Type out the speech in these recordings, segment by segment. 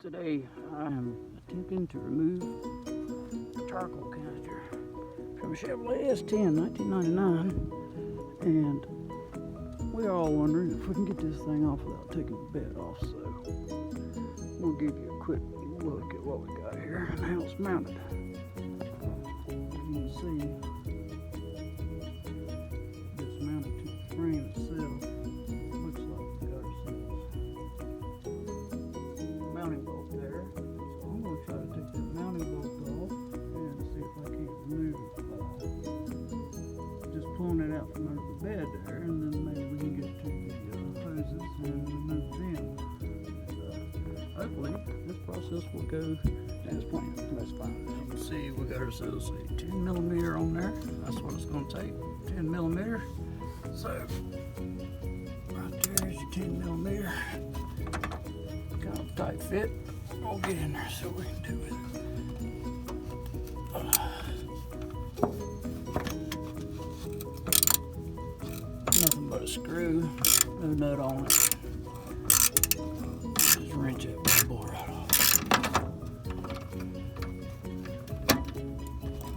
Today I am attempting to remove the charcoal canister from a Chevrolet S10 1999, and we're all wondering if we can get this thing off without taking the bed off, so we'll give you a quick look at what we got here and how it's mounted. As you can see, it's mounted to the frame itself. Looks like we got ourselves mounting bolt there, so I'm going to try to take that mounting bolt off and see if I can't remove it by just pulling it out from under the bed there, and then maybe we can get to the hoses and remove them. Hopefully this process will go as planned. That's fine. As you can see, we got ourselves a 10mm on there. That's what it's going to take, 10mm. So right there is your 10mm. Kind of tight fit. We'll get in there so we can do it. Nothing but a screw, no nut on it. Just wrench that bad boy right off.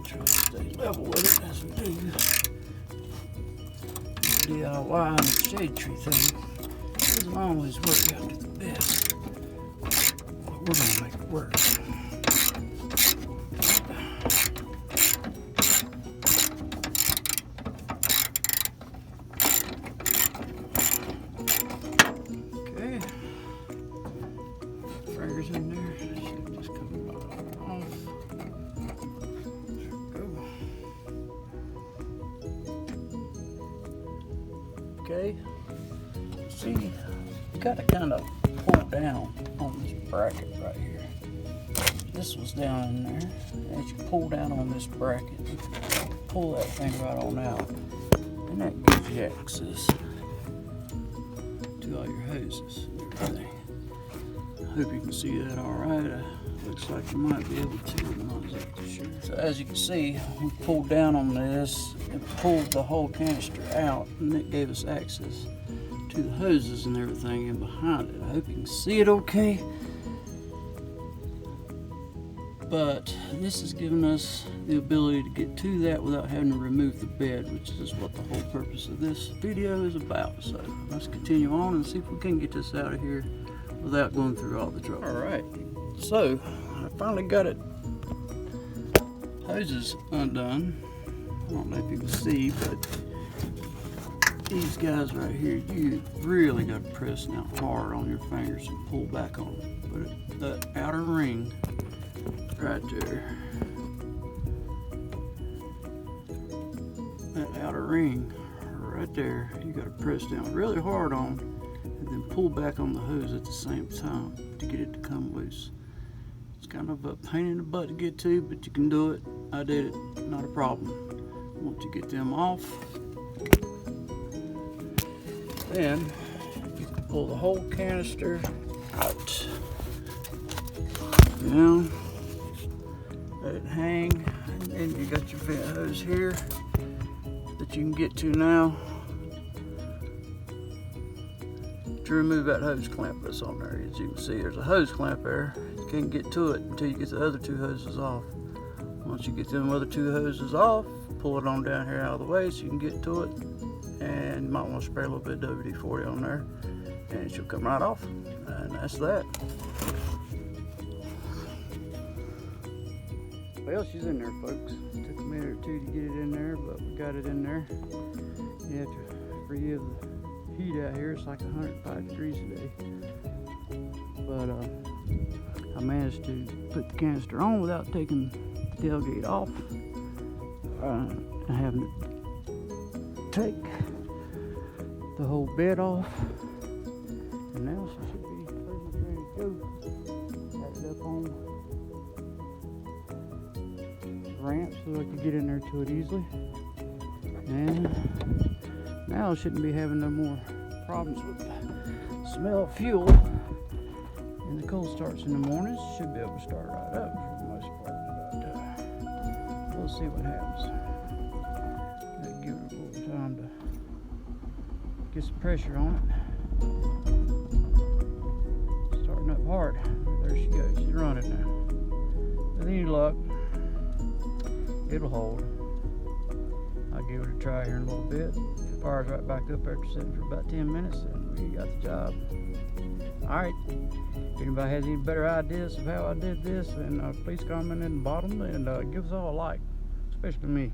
Try to stay level with it as we do. DIY and the shade tree thing doesn't always work out to the best. We're gonna make it work. Okay. Fingers in there. Should just come right off. There we go. Okay. See, you gotta kind of pull down on this bracket right here. This was down in there. As you pull down on this bracket, you pull that thing right on out, and that gives you access to all your hoses and everything. I hope you can see that all right. Looks like you might be able to. I'm not exactly sure. So as you can see, we pulled down on this and pulled the whole canister out, and it gave us access to the hoses and everything in behind it. I hope you can see it okay. But this has given us the ability to get to that without having to remove the bed, which is what the whole purpose of this video is about. So let's continue on and see if we can get this out of here without going through all the trouble. All right, so I finally got it hoses undone. I don't know if you can see, but these guys right here, you really got to press down hard on your fingers and pull back on it. But that outer ring right there, that outer ring right there, you got to press down really hard on and then pull back on the hose at the same time to get it to come loose. It's kind of a pain in the butt to get to, but you can do it. I did it, not a problem. Once you get them off, then you can pull the whole canister out. Down, let it hang, and then you got your vent hose here that you can get to now to remove that hose clamp that's on there. As you can see, there's a hose clamp there. You can't get to it until you get the other two hoses off. Once you get them other two hoses off, pull it on down here out of the way so you can get to it. And you might want to spray a little bit of WD-40 on there, and she'll come right off. And that's that. Well, she's in there, folks. It took a minute or two to get it in there, but we got it in there. You have to forgive the heat out here. It's like 105 degrees today. But I managed to put the canister on without taking the tailgate off. And having to take the whole bed off. And now she should be pretty much ready to go. Had it up on ramp so I could get in there to it easily, and now I shouldn't be having no more problems with the smell of fuel. And the cold starts in the mornings, should be able to start right up for the most part, but we'll see what happens. Gotta give it a little time to get some pressure on it. Starting up hard. There There she goes. She's running now. With any luck, it'll hold. I'll give it a try here in a little bit. If it fires right back up after sitting for about 10 minutes, then we got the job. Alright, if anybody has any better ideas of how I did this, then please comment in the bottom and give us all a like, especially me.